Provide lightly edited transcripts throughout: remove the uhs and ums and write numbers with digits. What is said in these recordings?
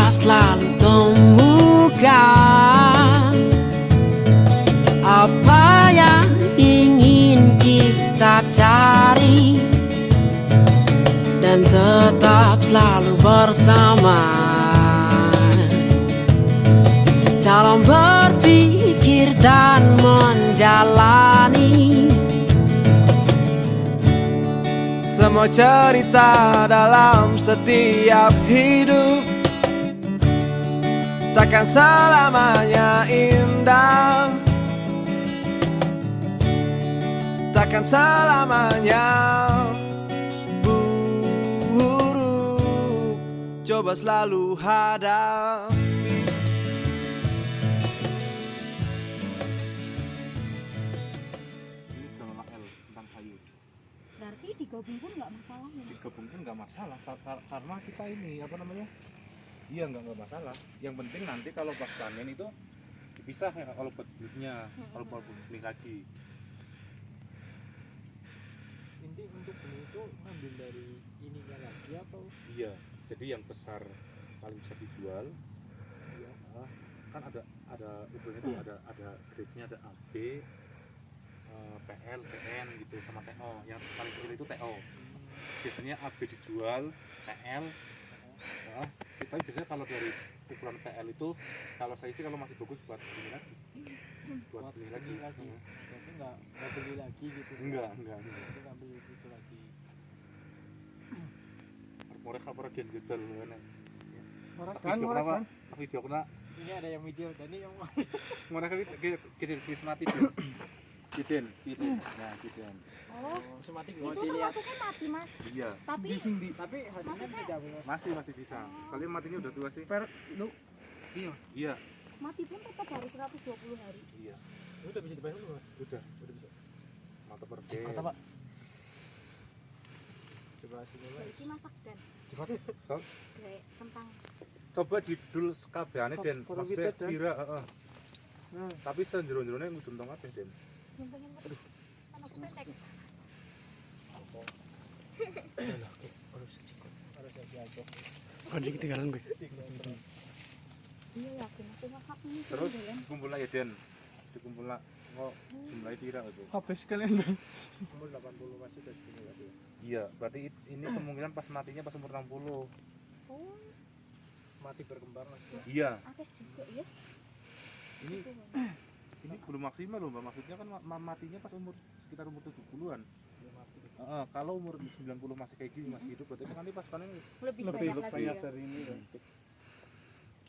selalu temukan apa yang ingin kita cari, dan tetap selalu bersama dalam berpikir dan menjalani semua cerita dalam setiap hidup. Takkan selamanya indah, takkan selamanya buruk. Coba selalu hadapi. Ini drama L tentang kayu. Berarti digabung pun nggak masalah ya? Digabungkan nggak masalah karena kita ini apa namanya? Iya nggak masalah. Yang penting nanti kalau pas panen itu dipisah ya, kalau buat bibitnya, kalau buat beli lagi. Inti untuk benih itu ngambil dari ininya lagi atau? Iya, jadi yang besar paling bisa dijual. Iya. Kan ada ukurannya tuh ada grade-nya, ada A, B, PL, TN gitu sama TO. Yang paling kecil itu TO. Biasanya AB dijual, PL. Nah, kita biasanya kalau dari ukuran PL itu, kalau saya sih kalau masih bagus buat beli lagi. Buat beli lagi. Berarti nggak beli lagi gitu? Enggak. Berarti ngambil itu lagi. Mereka pergen jajal kan. Kan. Video kena. Ini ada yang video tadi yang Mereka kita mati tuh. Kiden. Nah, kiden. Oh, sematik itu mau tuh dilihat. masuknya mati mas. Iya. Tapi Tapi hasilnya tidak benar. Masih bisa. Kalian matinya udah tua sih. Lu Iya. mati pun tetap harus 120 hari. Iya. udah bisa dibayar dulu mas. Udah bisa. Mantap pergen. Kata Pak. Coba hasilnya Pak. Jadi masak dan So, kayak kentang. coba didul sekabehane Den. Kalau Maksudnya kita, Den. kira, Tapi senjero-jerone kudu entong kabeh Den. Yang pengen kan aku pendek. Harus diajak. Oh, dia ketinggalan gue. Iya yakin aku masak ini. Terus kumpul lagi Den. Dikumpul lah. Kok jumlahnya kira itu. Habis kalian Dan. Umur 80 masih ke segini lagi. Iya, berarti ini kemungkinan pas matinya pas umur 60. Oh, Mati berkembang mas. Iya. akeh juga ya. Ini belum maksimal loh Mbak. Maksudnya kan matinya pas umur sekitar umur 70-an. Kalau umur 90 masih kayak gini, masih hidup, berarti kan nanti pas panen Lebih banyak lagi ya. dari ini Dan.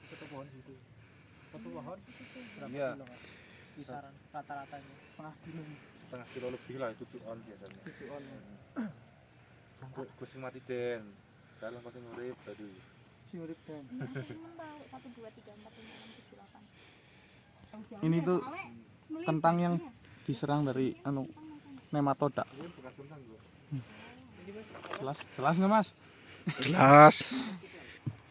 Satu pohon situ. Satu pohon berapa Iya. kilo mas? Kisaran rata-ratanya setengah kilo lebih lah, itu cuan biasanya. 7 on. Gue sing mati Den. Sekarang kau sing urip, aduh. Si urip Dan. Emang tahu 1 2 3 4 5 6 7 8. Ini tuh kentang yang diserang dari nematoda. Ini bekas kentang gue. Jelas nggak mas? Jelas.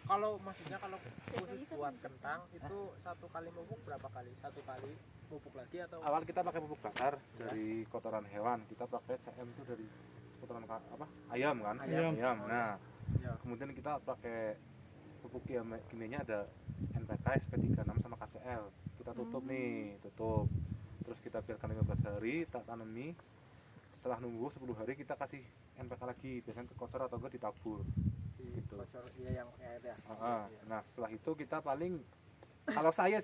Kalau maksudnya kalau khusus buat kentang itu satu kali pupuk berapa kali? Satu kali pupuk lagi atau? Awal kita pakai pupuk dasar dari kotoran hewan. Kita pakai CM itu dari kotoran ayam kan? Ayam. Nah, Ya. kemudian kita pakai pupuk kimianya ada NPK, SP36 sama KCL. Kita tutup nih, tutup. Terus kita biarkan 15 hari, tak tanami. Setelah nunggu 10 hari kita kasih NPK lagi, biasanya ke kotor atau enggak ditabur. Gitu. Iya yang ada. Nah setelah itu kita paling kalau saya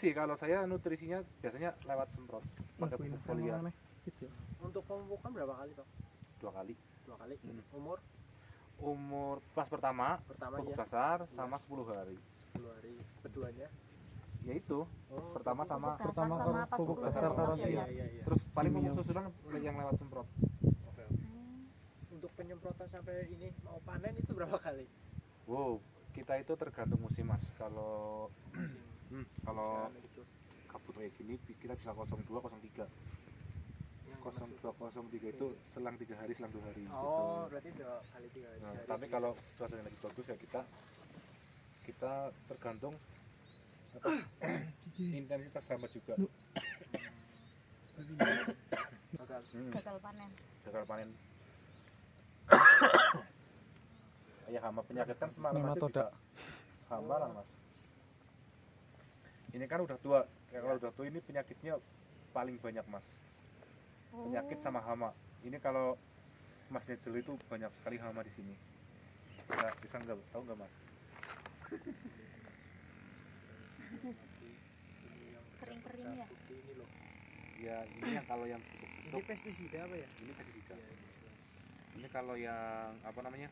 nutrisinya biasanya lewat semprot pakai pupuk foliar Untuk pemupukan berapa kali toh? 2 kali. 2 kali. Hmm. Umur pas pertama pupuk ya dasar sama 10 hari. 10 hari. Keduanya? Yaitu Oh, pertama sama Pertama sama pas pupuk umur dasar berapa taruh ya? iya. terus paling pupuk susulan yang lewat semprot. Oke. Untuk penyemprotan sampai ini mau panen itu berapa kali? Wow, kita itu tergantung musim mas. Kalau Gitu. kabut kayak gini kita bisa 02, 03. 02, 03 itu selang 3 hari, selang 2 hari. Oh, gitu. berarti 2 kali 3 hari. Nah, tapi kalau cuacanya lagi bagus ya kita tergantung intensitas hama juga. Gagal panen. Gagal panen. Ya hama penyakit kan semalam aja Nematoda. bisa hama lah mas. Ini kan udah tua. Kalau udah tua ini penyakitnya paling banyak mas. Penyakit sama hama. Ini kalau masnya jeli itu banyak sekali hama di sini. Bisa nggak tahu nggak mas? Kering-kering ya. Ini loh. Ya ini yang kalau yang Ini busuk-busuk. pestisida apa ya? Ini pestisida. Ini kalau yang apa namanya?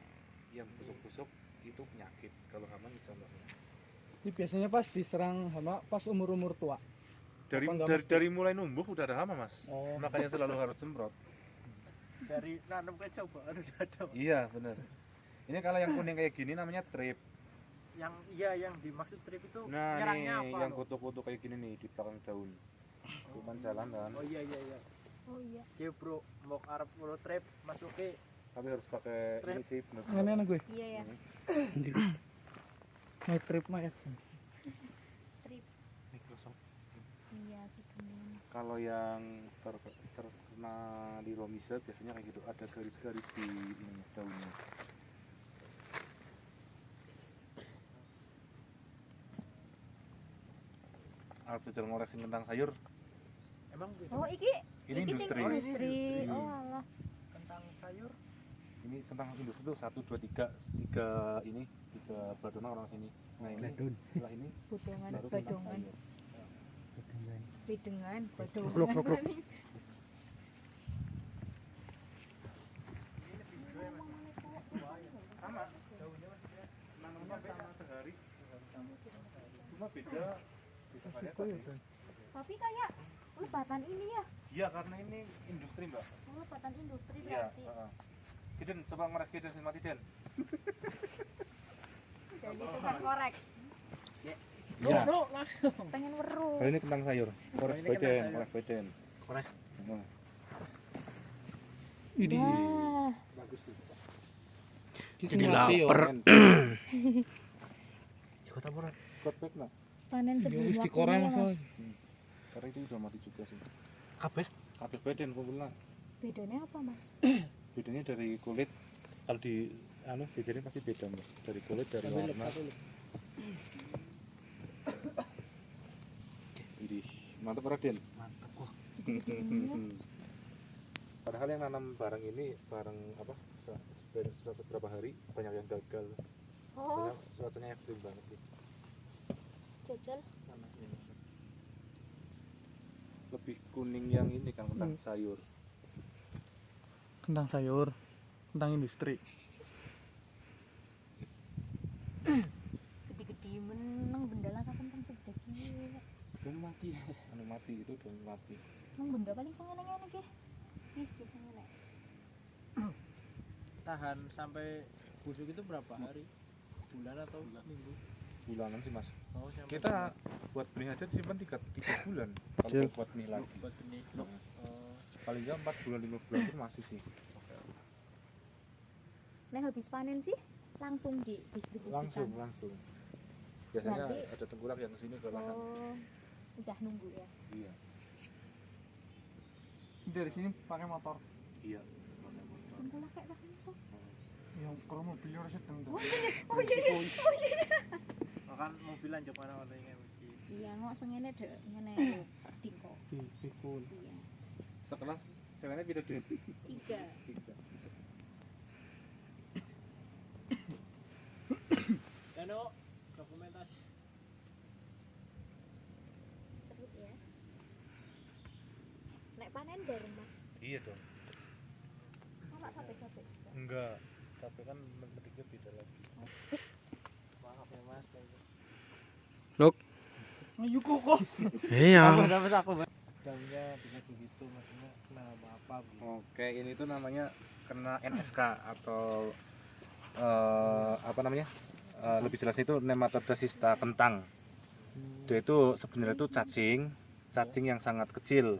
Yang busuk-busuk itu penyakit. Kalau hama bisa nggak? Ini biasanya pas diserang hama pas umur-umur tua. Dari Apa nggak dari, mesti? dari mulai numbuh udah ada hama mas. Oh. Makanya selalu harus semprot. Dari nanam ke coba udah ada. Iya benar. Ini kalau yang kuning kayak gini namanya trip. Yang iya yang dimaksud trip itu Nah nyerangnya nih apa? yang loh? foto-foto kayak gini nih di belakang daun. Cuman jalan kan. Oh iya iya iya. Oh iya. Oke bro, mau Arab bro trip masuk ke Tapi harus pakai Trip. ini sih benar. Ngene gue. Iya ya. Nanti Mau trip mah ya. Trip. Microsoft. Iya vitamin. Kalau yang terkena di Romisa biasanya kayak gitu ada garis-garis di ini daunnya. Alat belajar ngoreksi kentang sayur emang beda. Oh iki ini iki sing industri. industri. Industri. Oh alah. Kentang sayur Ini kentang industri tuh 1, 2, 3 tiga ini tiga badona orang sini. Nah ini setelah ini Bodongan, baru kentang badongan. sayur. Bidengan, Klok, badongan. klok, klok. Sama daunnya nanamnya sama sehari cuma beda varietas. Tapi kayak lebatan ini ya. Iya karena ini industri mbak. Oh, lebatan industri Iya. berarti. Kiden coba ngorek kiden sing mati den. Jadi tukang korek. Iya. no langsung. Pengen weruh. Kalau ini kentang sayur. Korek ini kentang beden, sayur. korek beden. Korek. Nah, ini Wah, Bagus tuh. ini lapar. Coba taburan. Kot pek nak. panen sebelum Wis waktunya dikoreng ya, Mas. soalnya. Karena itu udah mati juga sih. Kabeh Kabeh beden kumpulna. Bedanya apa, Mas? Bedanya dari kulit. Kalau di anu jajarin pasti beda mbak. Dari kulit, dari warna. Idih, mantap ora den. Mantap kok. Padahal yang nanam barang ini barang apa sudah beberapa hari banyak yang gagal. Oh, Banyak cuacanya ekstrim banget sih. jajal. Lebih kuning yang ini kan kentang sayur. Kentang sayur, kentang industri. Gede-gede meneng benda lah kentang segede gila. Dan mati. Anu mati itu dan mati. Nang benda paling sengene-ngene ki. Nih, biasanya nek. Tahan sampai busuk itu berapa hari? Bulan atau minggu? Bulanan sih mas. Oh, sampai Kita buat benih aja simpan 3 bulan. Kalau Kecil. buat benih lagi. buat benih. Paling nggak 4 bulan 5 bulan itu masih sih. Nek habis panen sih langsung didistribusikan. Langsung. Biasanya Berarti- ada tengkulak yang kesini ke lahan. Oh, udah nunggu ya. Iya. Dari sini pakai motor. Iya. Tengkulak kayak pakai itu. Yang kalau mobil ora sedeng. Oh iya. Makan mobilan coba mana ini. Iya, ngok sengene dek ngene dingko. Pikul. Iya. Sekelas sebenarnya beda den. 3. 3. Dano dokumentasi. Seru ya. Nek panen bareng, Mas. Iya dong. Sama capek-capek. Enggak. Tapi kan mediknya beda lagi. Maaf ya Mas. Ayo kok. Iya. Sampai aku. Daunnya bisa begitu maksudnya kena apa gitu. Oke, ini tuh namanya kena NSK atau apa namanya? Lebih jelas itu Nematoda cysta kentang. Dia itu sebenarnya itu cacing yang sangat kecil.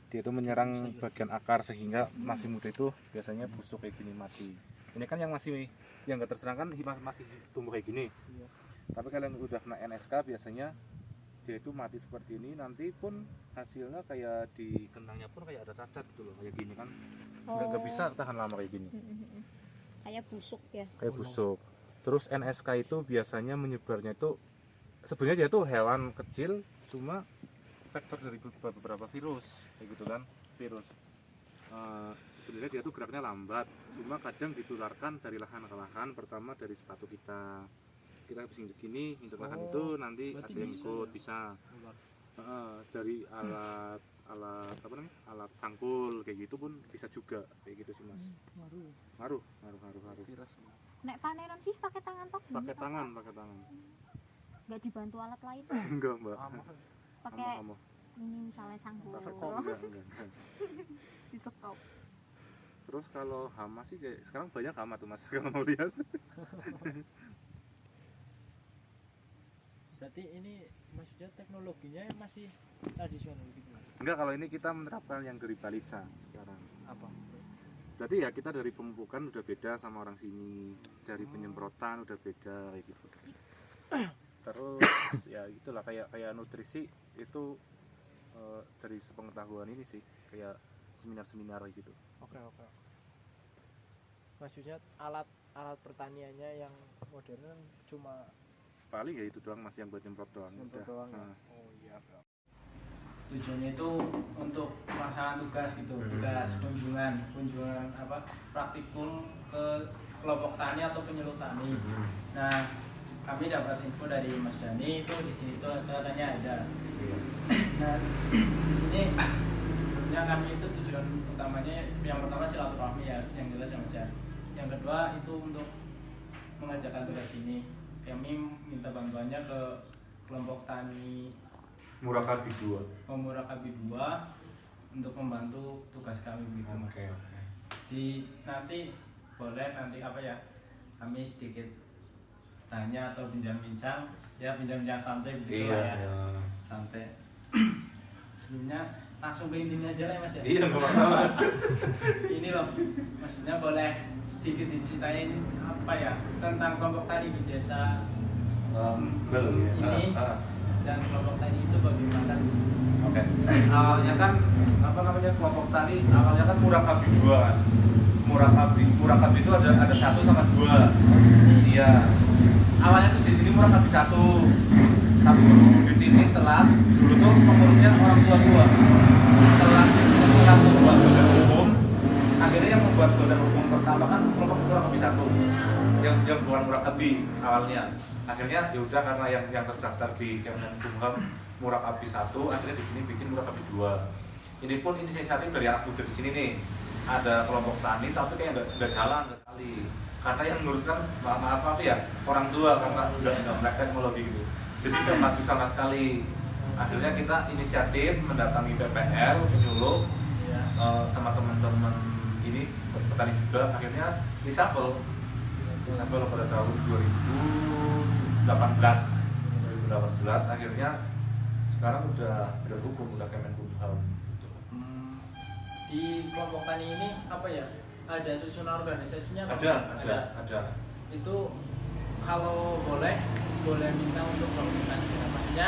Dia itu menyerang bagian akar sehingga masih muda itu biasanya busuk kayak gini mati. Ini kan yang nggak terserang kan masih tumbuh kayak gini. Iya. Tapi kalau yang udah kena NSK biasanya dia itu mati seperti ini, nanti pun hasilnya kayak di kentangnya pun kayak ada cacat gitu loh, kayak gini kan. Nggak bisa tahan lama kayak gini. Kayak busuk ya. Kayak busuk. Terus NSK itu biasanya menyebarnya itu sebenarnya dia tuh hewan kecil, cuma vektor dari beberapa virus kayak gitu kan, virus. Sebenarnya dia tuh geraknya lambat, cuma kadang ditularkan dari lahan ke lahan. Pertama dari sepatu kita habis injek gini, injek lahan itu nanti ada yang ikut bisa. Dari alat apa namanya, alat cangkul kayak gitu pun bisa juga kayak gitu sih mas. Ngaruh. Nek panenan sih pakai tangan tok. Pakai tangan. Nggak dibantu alat lain. Enggak mbak. Pakai Amoh. ini misalnya cangkul. Enggak. Disekop. Terus kalau hama sih kayak sekarang banyak hama tuh mas kalau mau lihat. Berarti ini maksudnya teknologinya masih tradisional gitu. Enggak, kalau ini kita menerapkan yang dari Balitsa sekarang. Apa? Berarti ya kita dari pemupukan udah beda sama orang sini, dari penyemprotan udah beda kayak gitu. Terus ya itulah kayak nutrisi itu dari sepengetahuan ini sih, kayak seminar gitu. Oke. Maksudnya alat pertaniannya yang modern cuma Paling ya itu doang mas, yang buat nyemprot doang. nyemprot Udah. doang ya. Nah. Oh iya. Tujuannya itu untuk pelaksanaan tugas gitu, tugas kunjungan apa praktikum ke kelompok tani atau penyuluh tani. Nah, kami dapat info dari Mas Dani itu di sini tuh katanya ada. Nah, di sini sebelumnya kami itu tujuan utamanya yang pertama silaturahmi ya, yang jelas ya Mas ya. Yang kedua itu untuk mengerjakan tugas ini. Kami minta bantuannya ke kelompok tani Murakabi 2. Murakabi 2 untuk membantu tugas kami begitu Mas. Oke. Nanti boleh nanti apa ya, kami sedikit tanya atau bincang-bincang santai begitu lah ya. Santai. Sebelumnya langsung ke intinya aja lah ya Mas ya. Iya nggak apa-apa. Ini loh, maksudnya boleh sedikit diceritain apa ya tentang kelompok tani di desa ini dan kelompok tani itu bagaimana? Oke. Awalnya kan apa namanya, kelompok tani awalnya kan Murakabi 2 kan. Murakabi itu ada 1 sama 2. Iya. Awalnya tuh di sini Murakabi 1. Tapi di sini telat. Dulu tuh pengurusnya orang tua. Telat membuat badan hukum. Akhirnya yang membuat badan hukum pertama kan kelompok Murakabi 1. Yang bukan Murakabi awalnya. Akhirnya ya udah, karena yang terdaftar di Kemenkumham Murakabi 1, akhirnya di sini bikin Murakabi 2. Ini pun inisiatif dari anak muda di sini nih. Ada kelompok tani tapi kayak nggak jalan sekali. Karena yang menguruskan maaf ya orang tua, karena nggak melek teknologi gitu. Jadi nggak maju sama sekali. Akhirnya kita inisiatif mendatangi PPL, penyuluh sama teman-teman ini petani juga. Akhirnya disapel pada tahun 2018 akhirnya sekarang udah hukum, udah Kemenkumham. Di kelompok tani ini apa ya, ada susunan organisasinya? Ada. Itu kalau boleh minta untuk komunikasi, maksudnya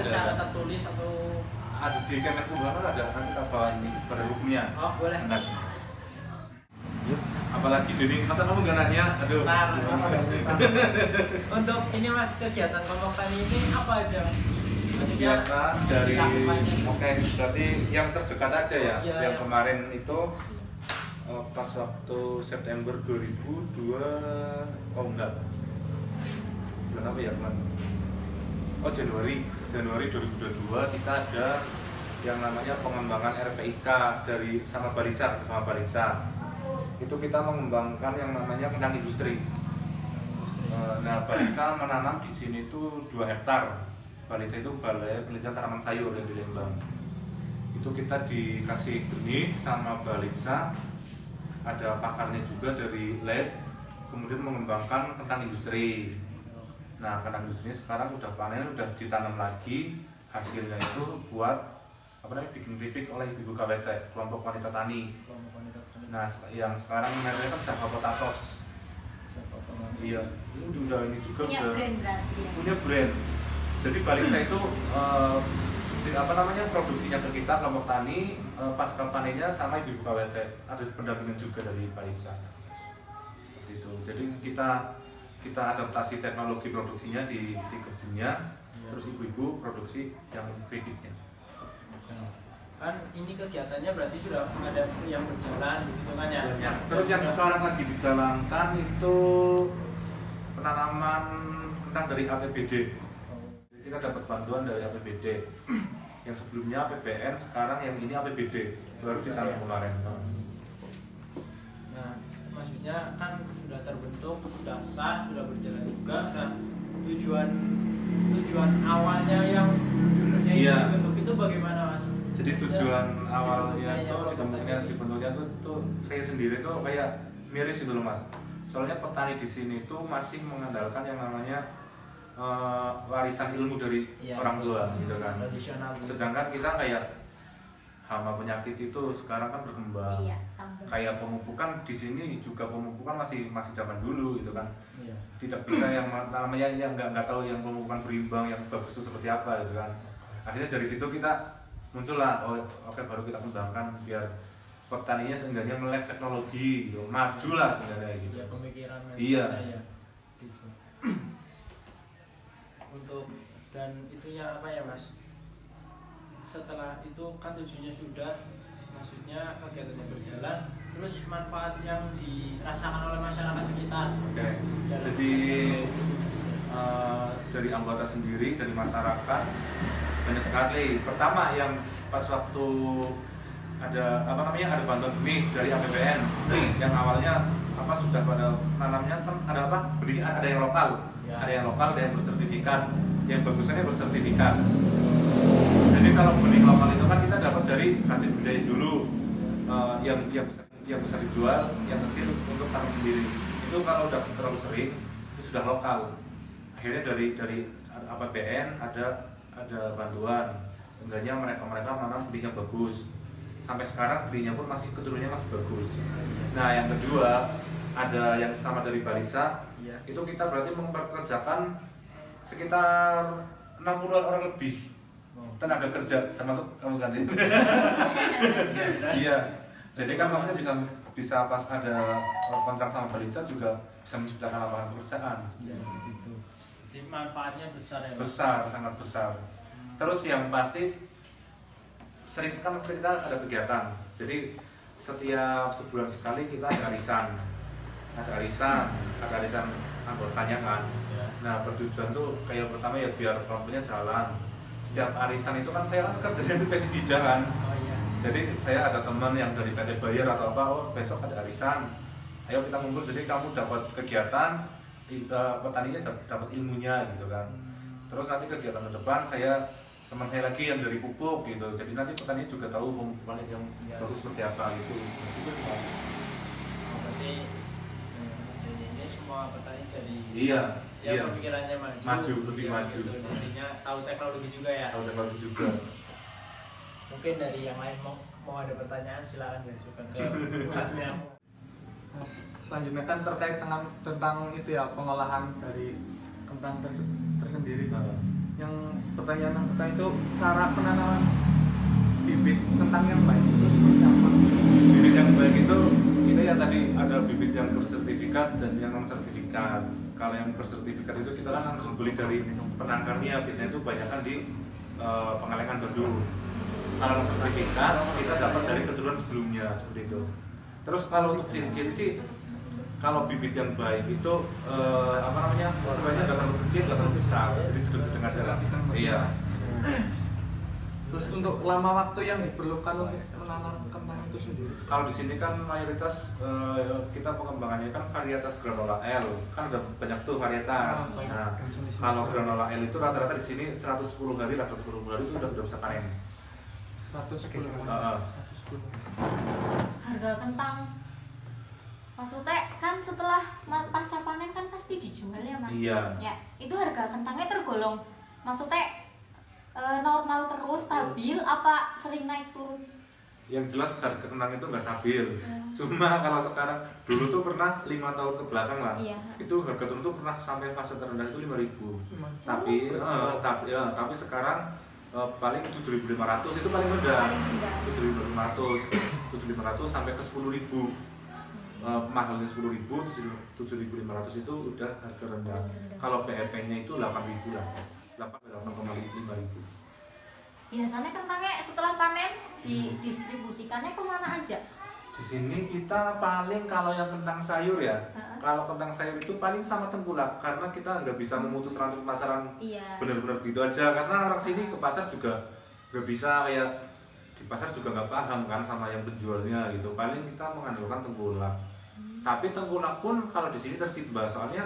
secara tertulis atau ada di Kemenkumham ada, nanti kita bawa ini pada hukumnya. oh boleh. Apalagi Dini, masa kamu nggak nanya? Aduh. Nah, untuk ini Mas, kegiatan kelompok tani ini apa aja? Maksudnya Kegiatan dari cakupannya. oke, berarti yang terdekat aja ya. Iya. Yang kemarin itu pas waktu September 2002, oh enggak, bulan apa ya kemarin? Oh Januari 2022 kita ada yang namanya pengembangan RPIK dari sama Balitsa. Itu kita mengembangkan yang namanya kentang industri. Nah, Balitsa menanam di sini itu 2 hektar. Balitsa itu Balai Penelitian Tanaman Sayur yang di Lembang. Itu kita dikasih benih sama Balitsa, ada pakarnya juga dari lab, kemudian mengembangkan kentang industri. Nah, kentang industri sekarang udah panen, udah ditanam lagi. Hasilnya itu buat bikin keripik oleh Ibu KWT, kelompok wanita tani. Nah, yang sekarang mereka kan Java Potatoes. Iya, ini udah ini juga Punya udah brand berarti ya? punya brand. Jadi Balitsa itu produksinya ke kita kelompok tani, pasca panennya sama Ibu KWT, ada pendampingan juga dari Balitsa. Gitu. Jadi kita adaptasi teknologi produksinya di kebunnya. terus ibu-ibu produksi yang bibitnya. Kan ini kegiatannya berarti sudah ada yang berjalan gitu kan ya. Ya. Terus yang sekarang lagi dijalankan itu penanaman kentang dari APBD. Jadi kita dapat bantuan dari APBD. Yang sebelumnya APBN, sekarang yang ini APBD baru ditanam kemarin. Nah, maksudnya kan sudah terbentuk, sudah sah, sudah berjalan juga. Nah, tujuan awalnya yang dulunya Iya. dibentuk itu bagaimana, Mas? Jadi tujuan awalnya dibentuknya itu dibentuknya tuh saya sendiri tuh kayak miris gitu loh Mas. Soalnya petani di sini tuh masih mengandalkan yang namanya warisan ilmu dari orang tua gitu kan. Tradisional. Sedangkan kita kayak hama penyakit itu sekarang kan berkembang. Iya, tambah. Kayak pemupukan di sini juga pemupukan masih zaman dulu gitu kan. Iya. Tidak bisa yang namanya yang nggak tahu yang pemupukan berimbang yang bagus itu seperti apa gitu kan. Akhirnya dari situ kita muncullah, oh oke baru kita kembangkan biar petaninya seenggaknya melek teknologi gitu, maju lah seenggaknya gitu. Ya pemikiran Iya. ya. Gitu. Untuk dan itunya apa ya Mas? Setelah itu kan tujuannya sudah, maksudnya kegiatannya berjalan, terus manfaat yang dirasakan oleh masyarakat sekitar. Oke. Jadi dari anggota sendiri, dari masyarakat banyak sekali. Pertama yang pas waktu ada ada bantuan benih dari APBN yang awalnya sudah pada nanamnya kan ada benih, ada yang lokal, ada yang lokal, ada yang bersertifikat, yang bagusnya bersertifikat. Jadi kalau benih lokal itu kan kita dapat dari hasil budidaya dulu, yang bisa dijual, yang kecil untuk tanam sendiri. Itu kalau udah terlalu sering itu sudah lokal. Akhirnya dari APBN ada bantuan, seenggaknya mereka menanam benih yang bagus. Sampai sekarang belinya pun keturunannya masih bagus. Nah yang kedua ada yang sama dari Balisa, itu kita berarti memperkerjakan sekitar 60-an orang lebih tenaga kerja, termasuk kamu ganti. Iya, jadi kan maksudnya bisa pas ada kontrak sama Balisa juga bisa menciptakan lapangan pekerjaan. Gitu. Jadi manfaatnya besar ya. Besar, sangat besar. Terus yang pasti sering kan kita ada kegiatan, jadi setiap sebulan sekali kita ada arisan anggotanya kan. Nah bertujuan tuh kayak pertama ya biar kelompoknya jalan. Setiap arisan itu kan saya kan kerjanya di pestisida kan. Jadi saya ada teman yang dari PT Bayer atau apa, besok ada arisan, ayo kita ngumpul, jadi kamu dapat kegiatan, petaninya dapat ilmunya gitu kan. Terus nanti kegiatan ke depan teman saya lagi yang dari pupuk gitu, jadi nanti petani juga tahu pemupukan yang bagus seperti apa gitu. Itu semua. Berarti ini semua petani jadi iya. pemikirannya lebih maju. Gitu. Jadinya tahu teknologi juga ya. Tahu teknologi juga. Mungkin dari yang lain mau ada pertanyaan silakan diajukan ke Masnya. Mas, selanjutnya kan terkait tentang itu ya, pengolahan dari kentang tersendiri. Yang pertanyaan itu cara penanaman bibit kentang yang baik itu seperti apa? Bibit yang baik itu kita ya tadi ada bibit yang bersertifikat dan yang non sertifikat. Kalau yang bersertifikat itu kita kan langsung beli dari penangkarnya, biasanya itu banyakkan di Pengalengan Bandung. Kalau non sertifikat kita dapat dari keturunan sebelumnya seperti itu. Terus kalau untuk ciri-ciri sih, kalau bibit yang baik itu ukurannya nggak terlalu kecil, nggak terlalu besar, jadi sedang-sedang aja lah. Iya. Terus untuk lama waktu yang diperlukan untuk menanam kentang itu sendiri? Kalau di sini kan mayoritas kita pengembangannya kan varietas granola L, kan ada banyak tuh varietas. Nah, kalau granola L itu rata-rata di sini 110 hari itu udah bisa panen. 110 Harga kentang maksudnya kan setelah pasca panen kan pasti dijual ya Mas? Iya. Ya, itu harga kentangnya tergolong maksudnya normal terus stabil apa sering naik turun? Yang jelas harga kentang itu nggak stabil. Cuma kalau sekarang, dulu tuh pernah 5 tahun ke belakang lah, itu harga turun tuh pernah sampai fase terendah itu 5.000. Tapi sekarang paling 7.500 itu paling rendah. 7.500 sampai ke 10.000. Mahalnya 10.000, 7.500 itu udah harga rendah. Kalau BEP-nya itu 8.000 lah. 8,5 ribu. Biasanya kentangnya setelah panen didistribusikannya kemana aja? Di sini kita paling kalau yang kentang sayur ya, kalau kentang sayur itu paling sama Tengkulak karena kita nggak bisa memutus rantai pemasaran Iya. benar-benar gitu aja karena orang sini ke pasar juga nggak bisa kayak di pasar juga nggak paham kan sama yang penjualnya gitu. Paling kita mengandalkan Tengkulak. Tapi Tengkulak pun kalau di sini tertib Mbak, soalnya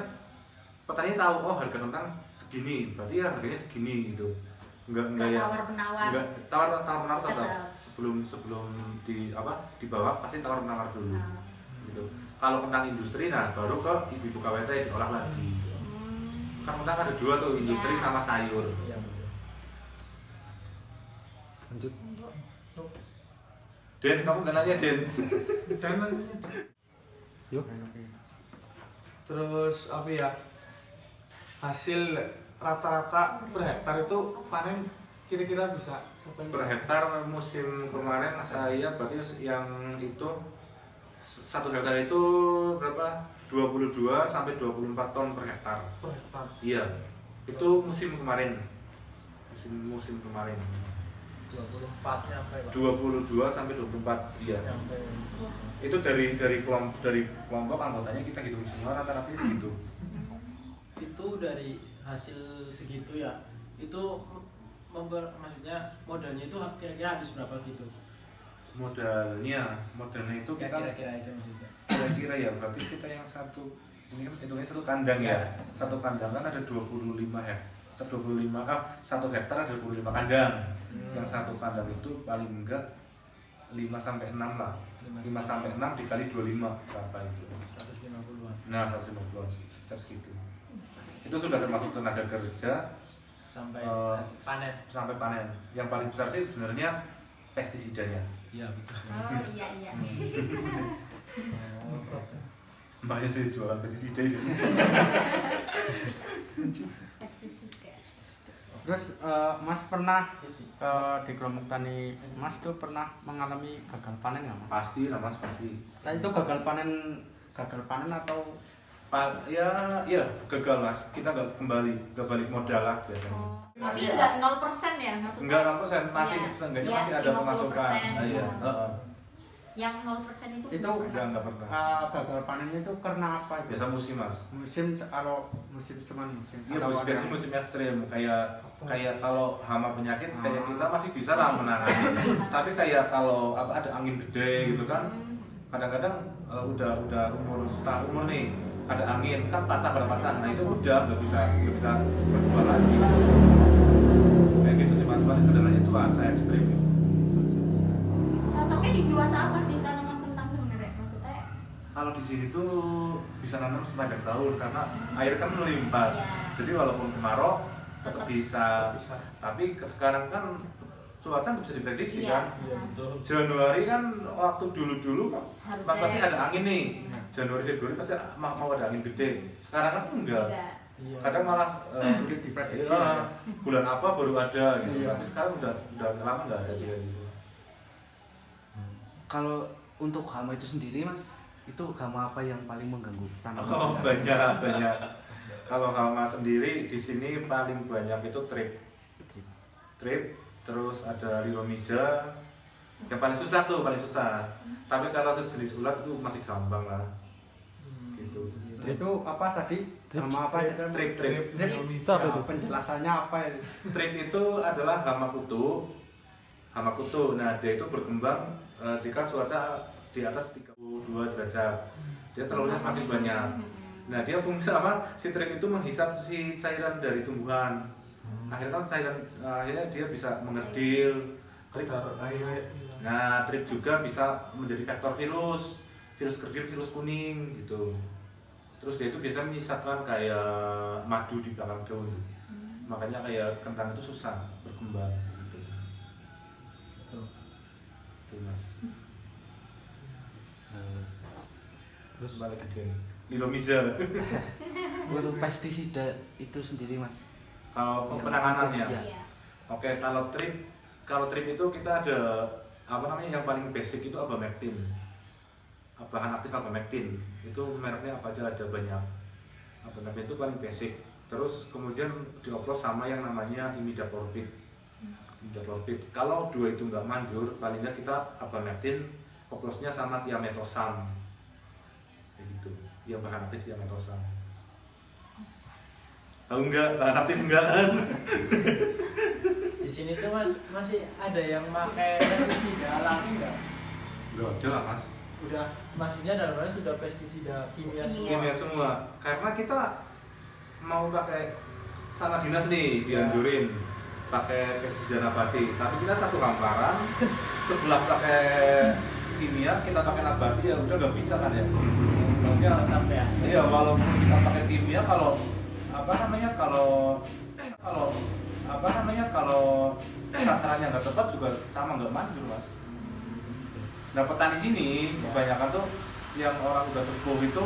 petani tahu oh harga kentang segini, berarti ya harganya segini gitu. Enggak ya. Tawar-menawar. Enggak tawar-menawar tetap. Tetap. Sebelum dibawa pasti tawar-menawar dulu. Gitu. Kalau kentang industri nah baru ke ibu-ibu KWT diolah lagi. Kan kentang ada dua tuh, industri sama sayur. Lanjut. Den, kamu nggak nanya Den? Yuk. Terus apa ya? Hasil rata-rata per hektar itu panen kira-kira bisa sampai Per hektar musim kemarin saya berarti yang itu 1 hektar itu berapa? 22 sampai 24 ton per hektar. per hektar. Iya. Itu musim kemarin. Musim kemarin. 24 nyampe Pak. 22 sampai 24. Iya. Nyampe. Itu dari kelompok anggotanya kita hitung semua rata-rata segitu. Itu dari hasil segitu ya, itu maksudnya modalnya itu kira-kira habis berapa gitu? Modalnya itu Ya, kita kira-kira aja maksudnya. kira-kira ya berarti kita yang satu ini kan hitungnya satu kandang ya. Satu kandang kan ada 25 hektar. 1 hektar ada 25 kandang. Yang satu kandang itu paling enggak 5 sampai 6 lah. 5 sampai 6 dikali 25 berapa itu? 150-an. Nah, 150-an sekitar segitu. Itu sudah termasuk tenaga kerja Sampai panen. sampai panen. Yang paling besar sih sebenarnya pestisidanya. Iya betul. Oh iya. Mbaknya sih jualan pestisida itu. Pestisida. Terus Mas pernah di kelompok tani Mas tuh pernah mengalami gagal panen nggak Mas? Pasti lah Mas, pasti. Nah, itu gagal panen atau Ya gagal Mas. Kita nggak balik modal lah biasanya. Oh. Tapi enggak 0% ya maksudnya? Enggak 0%, masih Iya. seenggaknya Iya, masih ada 50%. pemasukan. Iya, heeh. Yang 0% itu Enggak pernah. gagal panen itu karena apa? Itu? Biasa musim Mas. Musim kalau musim cuman musim. Iya, atau ada biasanya yang- musim ekstrim kayak kalau hama penyakit kayak kita masih bisa lah menangani. Tapi kayak kalau ada angin gede gitu kan, kadang-kadang udah umur nih ada angin kan patah, nah itu udah nggak bisa berbuah lagi. Kayak gitu sih Mas, paling kendalanya cuaca ekstrim. cocoknya di cuaca apa sih tanaman kentang sebenarnya maksudnya? Kalau di sini tuh bisa nanam sepanjang tahun karena air kan melimpah. Iya. Jadi walaupun kemarau tetap Tetap. bisa. Tapi sekarang kan cuaca nggak bisa diprediksi Iya. kan. Iya betul. Januari kan waktu dulu Harusnya- pasti ada angin nih. Januari Februari pasti mau ada angin gede. Sekarang kan enggak. Iya. Kadang malah Sulit diprediksi. iya, bulan apa baru ada gitu. Iya. Tapi sekarang udah lama nggak ada sih gitu. Kalau untuk hama itu sendiri Mas, itu hama apa yang paling mengganggu tanaman? Oh, banyak. Kalau hama sendiri di sini paling banyak itu trip, terus ada liromiza. Yang paling susah. Tapi kalau sejenis ulat itu masih gampang lah. Gitu. Itu apa tadi? Nama apa aja? Trip. Itu apa itu? Penjelasannya apa itu? Trip itu adalah hama kutu. Nah, dia itu berkembang jika cuaca di atas 32 derajat. Dia telurnya semakin banyak. Nah, dia fungsi apa? Si trip itu menghisap si cairan dari tumbuhan. Akhirnya dia bisa mengerdil. Trip. Nah, trip juga bisa menjadi vektor virus kerdil, virus kuning gitu. Terus dia itu biasa menyisakan kayak madu di belakang daun. Makanya kayak kentang itu susah berkembang gitu. Itu Mas. Terus balik ke liromiza. Untuk pestisida itu sendiri Mas. Kalau penanganannya. Iya. Oke, kalau trip itu kita ada yang paling basic itu abamectin. Bahan aktif abamectin. Itu mereknya apa aja ada banyak. Abamectin itu paling basic. terus kemudian dioplos sama yang namanya imidacloprid. Kalau dua itu nggak manjur, paling nggak kita abanetin oplosnya sama thiametosam, kayak gitu. Yang bahan aktif thiametosam. Tahu nggak bahan aktif nggak kan? Di sini tuh mas masih ada yang pakai pestisida alami nggak? Nggak ada lah mas. Udah maksudnya dalam hal sudah pestisida kimia semua. Kimia semua. Karena kita mau pakai sama dinas nih dianjurin pakai pestisida nabati, tapi kita satu hamparan sebelah pakai kimia kita pakai nabati ya udah nggak bisa kan ya. Oke, tetap ya. Iya, walaupun kita pakai kimia kalau sasarannya nggak tepat juga sama nggak manjur mas. Nah petani sini kebanyakan tuh yang orang udah sepuh itu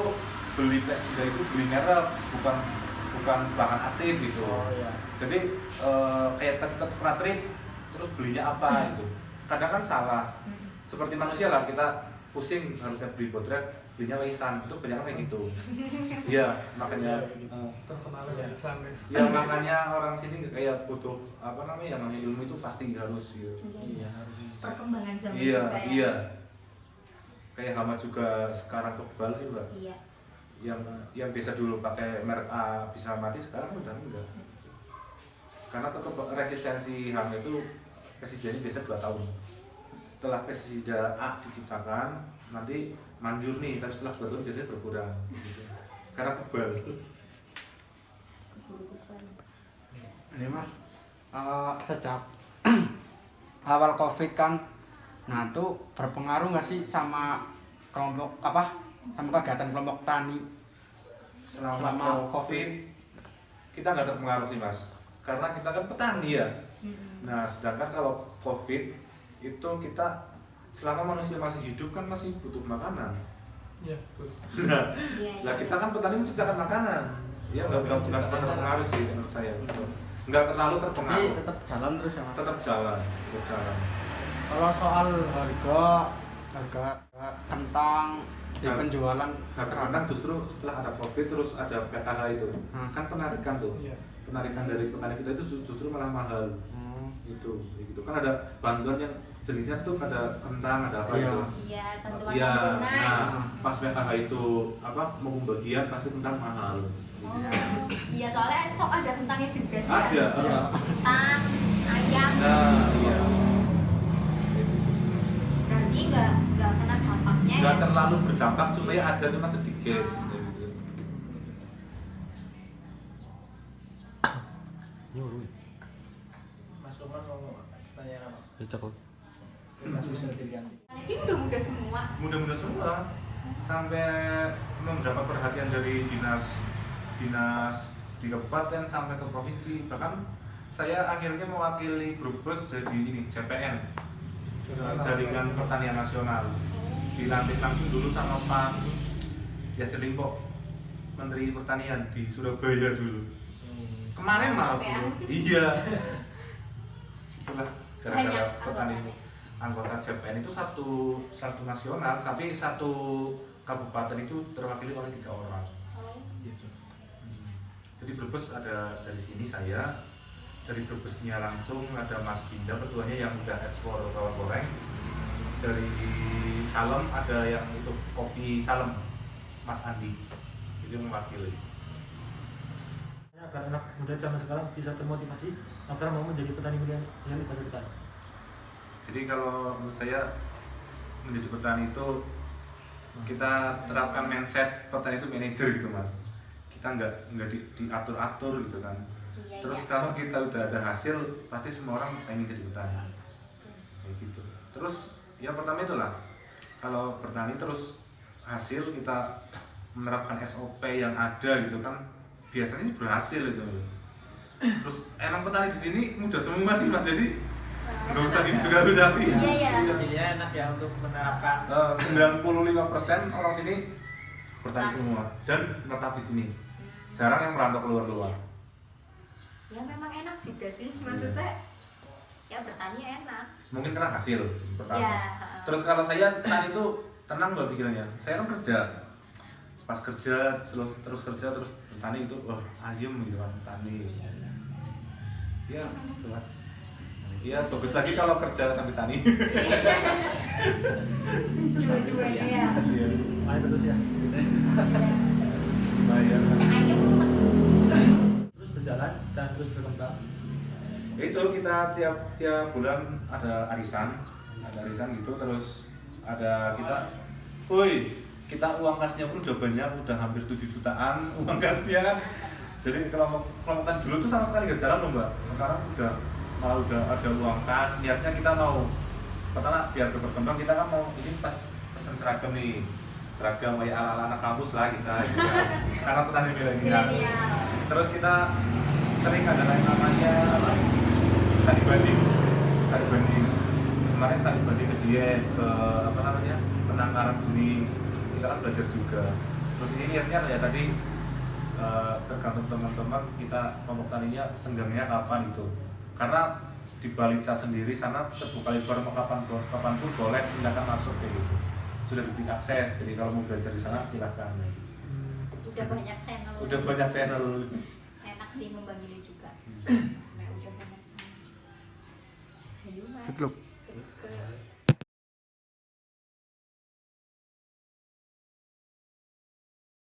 beli pestisida itu beli merek bukan bahan aktif gitu. Oh, iya. Jadi kayak ketratrit terus belinya apa itu. Kadang kan salah. Seperti manusia lah kita pusing harusnya beli Bodrek belinya Waisan itu banyak kayak gitu. Iya makanya terkenal Waisan ya makanya orang sini kayak butuh apa namanya ilmu itu pasti harus ya. Iya harus. Perkembangan zaman Iya juga ya. iya kayak hama juga sekarang kebal sih mbak. Iya. Yang biasa dulu pakai merek A bisa mati sekarang udah enggak. Karena tetap resistensi hama itu pestisida biasa 2 tahun. Setelah pestisida A diciptakan nanti manjur nih, tapi setelah 2 tahun biasanya berkurang gitu. Karena kebal. Ini mas, sejak awal COVID kan, nah itu berpengaruh nggak sih sama kelompok sama kegiatan kelompok tani Selama COVID kita nggak terpengaruh sih mas, karena kita kan petani ya. Nah sedangkan kalau COVID itu kita selama manusia masih hidup kan masih butuh makanan. Iya. Nah kita kan petani menciptakan makanan. Ya nggak terpengaruh sih menurut saya. Nggak terlalu terpengaruh. Jadi tetap jalan terus ya mas? Tetap jalan. Kalau soal harga kentang di penjualan Karena justru setelah ada COVID terus ada PKH itu kan penarikan tuh. Iya. Penarikan dari petani kita itu justru malah mahal. Gitu kan ada bantuan yang jenisnya tuh ada kentang ada apa gitu. Iya, bantuan Iya, non tunai. nah pas PKH itu mau pembagian pasti kentang mahal. Oh, iya soalnya sok ada kentangnya juga sih Ada. ya. Iya. Kentang, ayam. Nah, iya. Berarti nggak kena dampaknya Nggak ya. terlalu berdampak supaya ada cuma sedikit. Gitu. Mas Lukman mau tanya apa? Ya, Mas bisa diganti. Ini sih muda-muda semua. Mudah-mudah semua sampai mendapat perhatian dari dinas di kabupaten sampai ke provinsi, bahkan saya akhirnya mewakili Brebes jadi ini JPN, Jaringan Pertanian Nasional, dilantik langsung dulu sama Pak Yasir Limpo, Menteri Pertanian di Surabaya dulu. Kemarin malah dulu. Iya. Itulah gara-gara petani anggota JPN itu satu nasional, tapi satu kabupaten itu terwakili oleh 3 orang. Gitu. Jadi Brebes ada dari sini saya, dari Brebesnya langsung ada Mas Dinda ketuanya yang udah ekspor bawang goreng. Dari Salem ada yang itu kopi Salem, Mas Andi, itu yang mewakili. Agar anak muda zaman sekarang bisa termotivasi agar mau menjadi petani milenial di masa depan. Jadi kalau menurut saya menjadi petani itu kita terapkan mindset petani itu manajer gitu mas. Kita nggak diatur-atur gitu kan. Iya, Terus iya. kalau kita udah ada hasil pasti semua orang pengen jadi petani. Kayak gitu. Terus ya pertama itulah kalau bertani terus hasil kita menerapkan SOP yang ada gitu kan biasanya sih berhasil itu. Terus emang petani di sini mudah semua sih mas, jadi nggak usah juga tapi Iya, iya. Jadinya enak ya untuk menerapkan. 95% orang sini bertani semua dan menetap di sini. Jarang yang merantau keluar. Ya memang enak juga sih, maksudnya ya bertani enak. Mungkin karena hasil pertama. Iya. Terus kalau saya tani itu tenang loh pikirannya. Saya kan kerja. pas kerja terus kerja terus petani itu ayem gitu kan petani ya buat ya bagus lagi kalau kerja sambil tani Dua-duanya ya. Main terus ya. bayar Ayo. Terus berjalan dan terus berkembang. itu kita tiap bulan ada arisan gitu terus ada kita uang kasnya pun udah banyak, udah hampir 7 jutaan uang kasnya kan. Jadi kelompokan dulu tuh sama sekali gak jalan loh mbak. Sekarang malah udah ada uang kas. Niatnya kita mau pertama biar berkembang kita kan mau ini pas pesen seragam nih, seragam kayak ala anak kampus lah kita gitu kan. Karena petani milenial. Terus kita sering ada namanya apa? Studi banding. Kemarin studi banding ke dia ke apa namanya penangkaran bumi. Kita kan belajar juga. Terus ini niatnya ya tadi tergantung teman-teman kita kelompok taninya senggangnya kapan itu. Karena di Balita sendiri sana terbuka lebar mau kapan pun boleh silakan masuk kayak gitu. Sudah diberi akses. Jadi kalau mau belajar di sana silakan. Udah banyak channel. Udah banyak channel. Enak sih membangunnya juga. Nah, udah banyak channel. Ayo, Mas. Cukup.